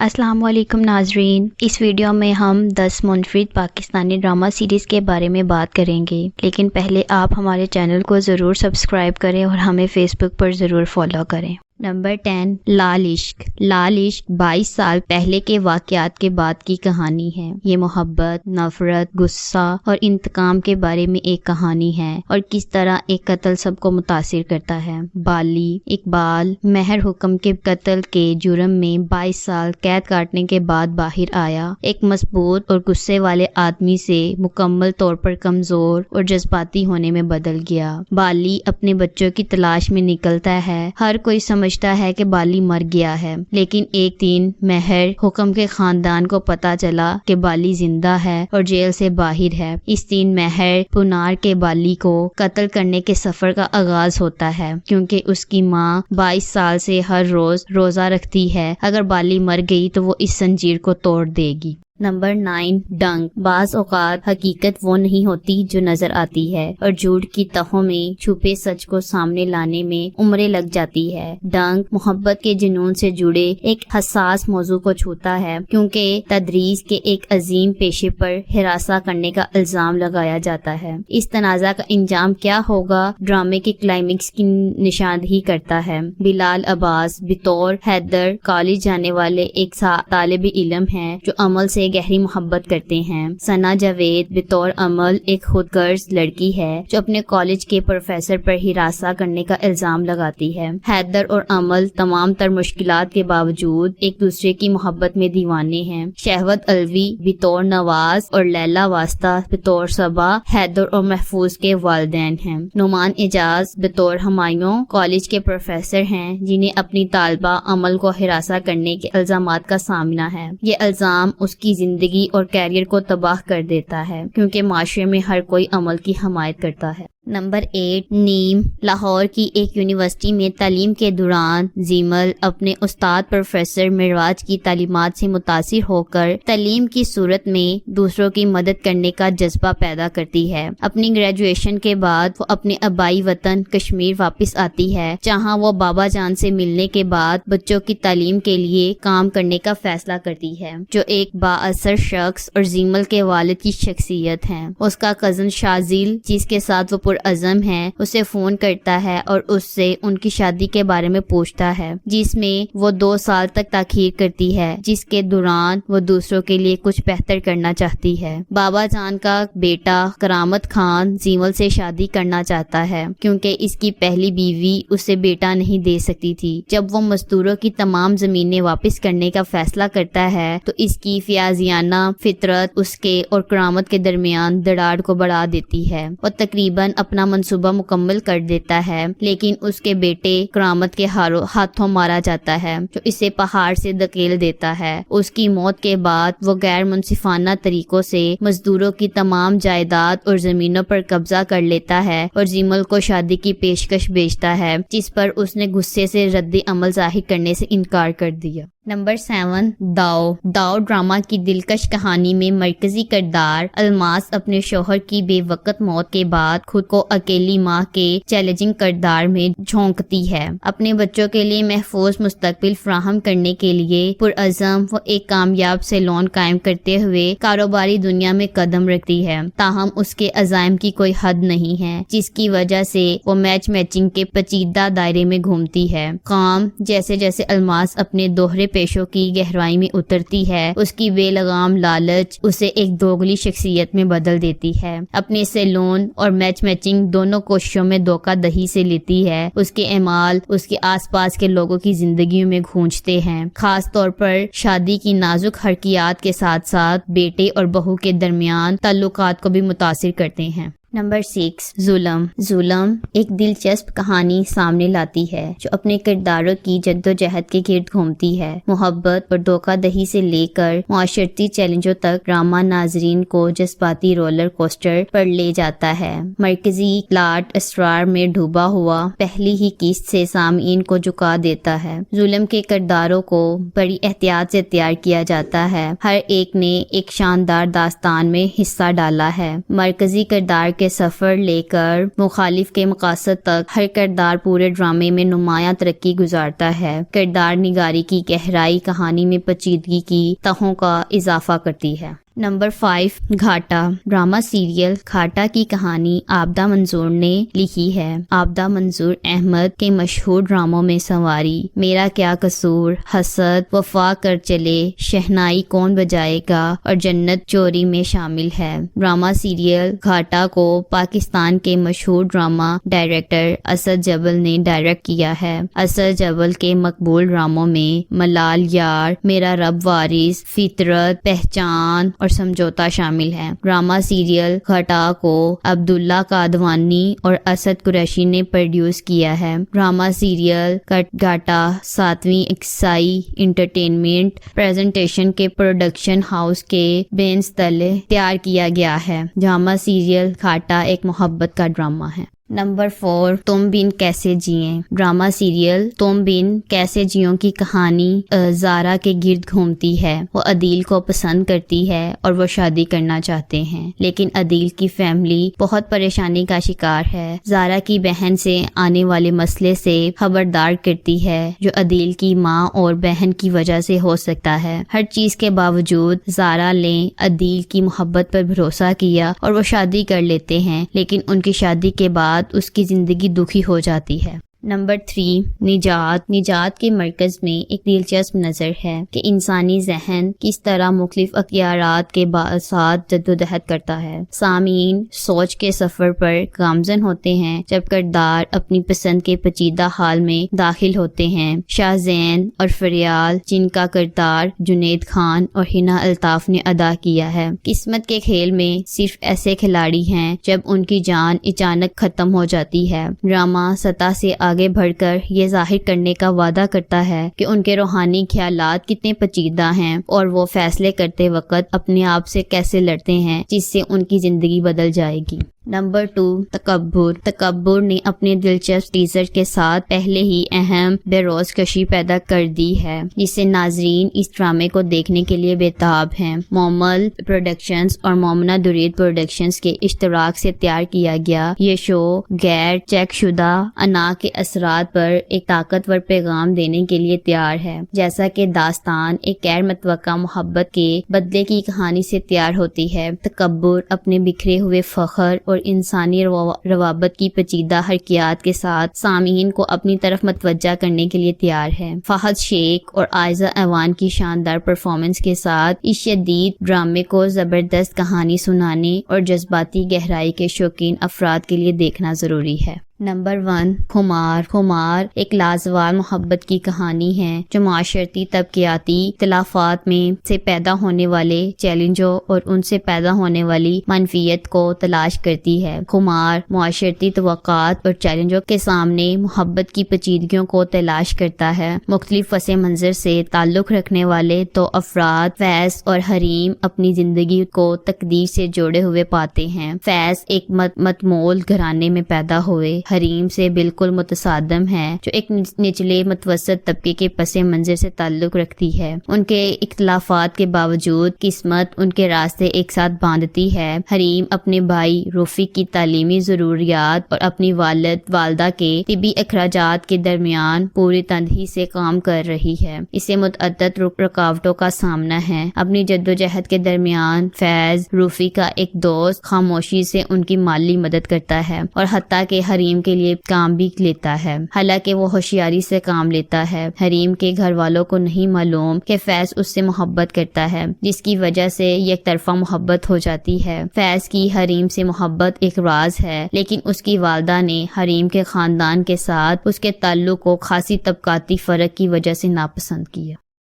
السلام علیکم ناظرین، اس ویڈیو میں ہم 10 منفرد پاکستانی ڈرامہ سیریز کے بارے میں بات کریں گے، لیکن پہلے آپ ہمارے چینل کو ضرور سبسکرائب کریں اور ہمیں فیس بک پر ضرور فالو کریں۔ نمبر 10 لال عشق۔ لال عشق 22 سال پہلے کے واقعات کے بعد کی کہانی ہے۔ یہ محبت، نفرت، غصہ اور انتقام کے بارے میں ایک کہانی ہے اور کس طرح ایک قتل سب کو متاثر کرتا ہے۔ بالی اقبال مہر حکم کے قتل کے جرم میں 22 سال قید کاٹنے کے بعد باہر آیا۔ ایک مضبوط اور غصے والے آدمی سے مکمل طور پر کمزور اور جذباتی ہونے میں بدل گیا۔ بالی اپنے بچوں کی تلاش میں نکلتا ہے۔ ہر کوئی سمجھتا ہے کہ بالی مر گیا ہے، لیکن ایک دن مہر حکم کے خاندان کو پتا چلا کہ بالی زندہ ہے اور جیل سے باہر ہے۔ اس دن مہر پنار کے بالی کو قتل کرنے کے سفر کا آغاز ہوتا ہے، کیونکہ اس کی ماں 22 سال سے ہر روز روزہ رکھتی ہے۔ اگر بالی مر گئی تو وہ اس زنجیر کو توڑ دے گی۔ نمبر 9 ڈنک۔ بعض اوقات حقیقت وہ نہیں ہوتی جو نظر آتی ہے اور جھوٹ کی تہوں میں چھپے سچ کو سامنے لانے میں عمریں لگ جاتی ہے۔ ڈنک محبت کے جنون سے جڑے ایک حساس موضوع کو چھوتا ہے، کیونکہ تدریس کے ایک عظیم پیشے پر ہراساں کرنے کا الزام لگایا جاتا ہے۔ اس تنازع کا انجام کیا ہوگا ڈرامے کے کلائمیکس کی نشاندہی کرتا ہے۔ بلال عباس بطور حیدر کالج جانے والے ایک طالب علم ہیں جو عمل سے گہری محبت کرتے ہیں۔ ثنا جاوید بطور عمل ایک خود غرض لڑکی ہے جو اپنے کالج کے پروفیسر پر ہراساں کرنے کا الزام لگاتی ہے۔ حیدر اور عمل تمام تر مشکلات کے باوجود ایک دوسرے کی محبت میں دیوانے ہیں۔ شہوت علوی بطور نواز اور لیلا واسطہ بطور صبا حیدر اور محفوظ کے والدین ہیں۔ نعمان اعجاز بطور ہمایوں کالج کے پروفیسر ہیں جنہیں اپنی طالبہ عمل کو ہراساں کرنے کے الزامات کا سامنا ہے۔ یہ الزام اس کی زندگی اور کیریئر کو تباہ کر دیتا ہے، کیونکہ معاشرے میں ہر کوئی عمل کی حمایت کرتا ہے۔ نمبر 8 نیم۔ لاہور کی ایک یونیورسٹی میں تعلیم کے دوران زیمل اپنے استاد پروفیسر مرواج کی تعلیمات سے متاثر ہو کر تعلیم کی صورت میں دوسروں کی مدد کرنے کا جذبہ پیدا کرتی ہے۔ اپنی گریجویشن کے بعد وہ اپنے آبائی وطن کشمیر واپس آتی ہے، جہاں وہ بابا جان سے ملنے کے بعد بچوں کی تعلیم کے لیے کام کرنے کا فیصلہ کرتی ہے، جو ایک بااثر شخص اور زیمل کے والد کی شخصیت ہیں۔ اس کا کزن شازیل، جس کے ساتھ وہ عزم ہے، اسے فون کرتا ہے اور اس سے ان کی شادی کے بارے میں پوچھتا ہے، جس میں وہ 2 سال تک تاخیر کرتی ہے، جس کے دوران وہ دوسروں کے لیے کچھ بہتر کرنا چاہتی ہے۔ بابا جان کا بیٹا کرامت خان زیمل سے شادی کرنا چاہتا ہے، کیونکہ اس کی پہلی بیوی اسے بیٹا نہیں دے سکتی تھی۔ جب وہ مزدوروں کی تمام زمینیں واپس کرنے کا فیصلہ کرتا ہے تو اس کی فیاضیانہ فطرت اس کے اور کرامت کے درمیان دراڑ کو بڑھا دیتی ہے۔ وہ تقریباً اپنا منصوبہ مکمل کر دیتا ہے، لیکن اس کے بیٹے کرامت کے ہاتھوں مارا جاتا ہے، جو اسے پہاڑ سے دھکیل دیتا ہے۔ اس کی موت کے بعد وہ غیر منصفانہ طریقوں سے مزدوروں کی تمام جائیداد اور زمینوں پر قبضہ کر لیتا ہے اور زیمل کو شادی کی پیشکش بھیجتا ہے، جس پر اس نے غصے سے رد عمل ظاہر کرنے سے انکار کر دیا۔ نمبر 7 داؤ۔ داؤ ڈرامہ کی دلکش کہانی میں مرکزی کردار الماس اپنے شوہر کی بے وقت موت کے بعد خود کو اکیلی ماں کے چیلنجنگ کردار میں جھونکتی ہے۔ اپنے بچوں کے لیے محفوظ مستقبل فراہم کرنے کے لیے پرعزم وہ ایک کامیاب سیلون قائم کرتے ہوئے کاروباری دنیا میں قدم رکھتی ہے، تاہم اس کے عزائم کی کوئی حد نہیں ہے، جس کی وجہ سے وہ میچنگ کے پیچیدہ دائرے میں گھومتی ہے۔ کام جیسے جیسے الماس اپنے دوہرے پیشوں کی گہرائی میں اترتی ہے، اس کی بے لگام لالچ اسے ایک دوغلی شخصیت میں بدل دیتی ہے۔ اپنے سیلون اور میچنگ دونوں کوششوں میں دھوکہ دہی سے لیتی ہے۔ اس کے اعمال اس کے آس پاس کے لوگوں کی زندگیوں میں گونجتے ہیں، خاص طور پر شادی کی نازک حرکیات کے ساتھ ساتھ بیٹے اور بہو کے درمیان تعلقات کو بھی متاثر کرتے ہیں۔ نمبر 6 ظلم۔ ظلم ایک دلچسپ کہانی سامنے لاتی ہے جو اپنے کرداروں کی جدوجہد کے گرد گھومتی ہے۔ محبت اور دھوکہ دہی سے لے کر معاشرتی چیلنجوں تک ڈرامہ ناظرین کو جذباتی رولر کوسٹر پر لے جاتا ہے۔ مرکزی پلاٹ اسرار میں ڈوبا ہوا پہلی ہی قسط سے سامعین کو جھکا دیتا ہے۔ ظلم کے کرداروں کو بڑی احتیاط سے تیار کیا جاتا ہے، ہر ایک نے ایک شاندار داستان میں حصہ ڈالا ہے۔ مرکزی کردار کے سفر لے کر مخالف کے مقاصد تک ہر کردار پورے ڈرامے میں نمایاں ترقی گزارتا ہے۔ کردار نگاری کی گہرائی کہانی میں پیچیدگی کی تہوں کا اضافہ کرتی ہے۔ نمبر 5، گھاٹا۔ ڈرامہ سیریل گھاٹا کی کہانی عابدہ منظور نے لکھی ہے۔ عابدہ منظور احمد کے مشہور ڈراموں میں سنواری، میرا کیا قصور، حسد، وفا کر چلے، شہنائی کون بجائے گا اور جنت چوری میں شامل ہے۔ ڈرامہ سیریل گھاٹا کو پاکستان کے مشہور ڈرامہ ڈائریکٹر اسد جبل نے ڈائریکٹ کیا ہے۔ اسد جبل کے مقبول ڈراموں میں ملال یار، میرا رب وارث، فطرت، پہچان اور سمجھوتا شامل ہے۔ ڈرامہ سیریل گھاٹا کو عبداللہ قادوانی اور اسد قریشی نے پروڈیوس کیا ہے۔ ڈرامہ سیریل گھاٹا 7ویں اکسائی انٹرٹینمنٹ پریزنٹیشن کے پروڈکشن ہاؤس کے بینس تلے تیار کیا گیا ہے۔ ڈرامہ سیریل گھاٹا ایک محبت کا ڈرامہ ہے۔ نمبر 4، تم بن کیسے جئیں۔ ڈرامہ سیریل تم بن کیسے جیوں کی کہانی زارا کے گرد گھومتی ہے۔ وہ عدیل کو پسند کرتی ہے اور وہ شادی کرنا چاہتے ہیں، لیکن عدیل کی فیملی بہت پریشانی کا شکار ہے۔ زارا کی بہن سے آنے والے مسئلے سے خبردار کرتی ہے جو عدیل کی ماں اور بہن کی وجہ سے ہو سکتا ہے۔ ہر چیز کے باوجود زارا نے عدیل کی محبت پر بھروسہ کیا اور وہ شادی کر لیتے ہیں، لیکن ان کی شادی کے بعد اس کی زندگی دکھی ہو جاتی ہے۔ نمبر 3، نجات۔ نجات کے مرکز میں ایک دلچسپ نظر ہے کہ انسانی ذہن کس طرح مختلف اختیارات کے ساتھ جدوجہد کرتا ہے۔ سامعین سوچ کے سفر پر گامزن ہوتے ہیں جب کردار اپنی پسند کے پیچیدہ حال میں داخل ہوتے ہیں۔ شاہ زین اور فریال، جن کا کردار جنید خان اور حنا الطاف نے ادا کیا ہے، قسمت کے کھیل میں صرف ایسے کھلاڑی ہیں جب ان کی جان اچانک ختم ہو جاتی ہے۔ ڈرامہ سطح سے آگے بڑھ کر یہ ظاہر کرنے کا وعدہ کرتا ہے کہ ان کے روحانی خیالات کتنے پیچیدہ ہیں اور وہ فیصلے کرتے وقت اپنے آپ سے کیسے لڑتے ہیں جس سے ان کی زندگی بدل جائے گی۔ نمبر 2، تکبر۔ تکبر نے اپنے دلچسپ ٹیزر کے ساتھ پہلے ہی اہم بے روز کشی پیدا کر دی ہے، جس سے ناظرین اس ڈرامے کو دیکھنے کے لیے بےتاب ہیں۔ مومل پروڈکشنز اور مومنہ درید پروڈکشنز کے اشتراک سے تیار کیا گیا یہ شو غیر چیک شدہ انا کے اثرات پر ایک طاقتور پیغام دینے کے لیے تیار ہے۔ جیسا کہ داستان ایک غیر متوقع محبت کے بدلے کی کہانی سے تیار ہوتی ہے، تکبر اپنے بکھرے ہوئے فخر اور انسانی روابط کی پیچیدہ حرکیات کے ساتھ سامعین کو اپنی طرف متوجہ کرنے کے لیے تیار ہے۔ فہد شیخ اور عائزہ ایوان کی شاندار پرفارمنس کے ساتھ اس شدید ڈرامے کو زبردست کہانی سنانے اور جذباتی گہرائی کے شوقین افراد کے لیے دیکھنا ضروری ہے۔ نمبر 1، خمار۔ خمار ایک لازوال محبت کی کہانی ہے جو معاشرتی طبقیاتی اختلافات میں سے پیدا ہونے والے چیلنجوں اور ان سے پیدا ہونے والی منفیت کو تلاش کرتی ہے۔ خمار معاشرتی توقعات اور چیلنجوں کے سامنے محبت کی پیچیدگیوں کو تلاش کرتا ہے۔ مختلف پس منظر سے تعلق رکھنے والے دو افراد فیض اور حریم اپنی زندگی کو تقدیر سے جوڑے ہوئے پاتے ہیں۔ فیض ایک متمول گھرانے میں پیدا ہوئے حریم سے بالکل متصادم ہے جو ایک نچلے متوسط طبقے کے پس منظر سے تعلق رکھتی ہے۔ ان کے اختلافات کے باوجود قسمت ان کے راستے ایک ساتھ باندھتی ہے۔ حریم اپنے بھائی رفیق کی تعلیمی ضروریات اور اپنی والدہ کے طبی اخراجات کے درمیان پوری تنہی سے کام کر رہی ہے۔ اسے متعدد رکاوٹوں کا سامنا ہے۔ اپنی جدوجہد کے درمیان فیض رفیق کا ایک دوست خاموشی سے ان کی مالی مدد کرتا ہے اور حتیٰ کہ حریم کے لیے کام بھی لیتا ہے، حالانکہ وہ ہوشیاری سے کام لیتا ہے۔ حریم کے گھر والوں کو نہیں معلوم کہ فیض اس سے محبت کرتا ہے، جس کی وجہ سے یک طرفہ محبت ہو جاتی ہے۔ فیض کی حریم سے محبت ایک راز ہے، لیکن اس کی والدہ نے حریم کے خاندان کے ساتھ اس کے تعلق کو خاصی طبقاتی فرق کی وجہ سے ناپسند کیا۔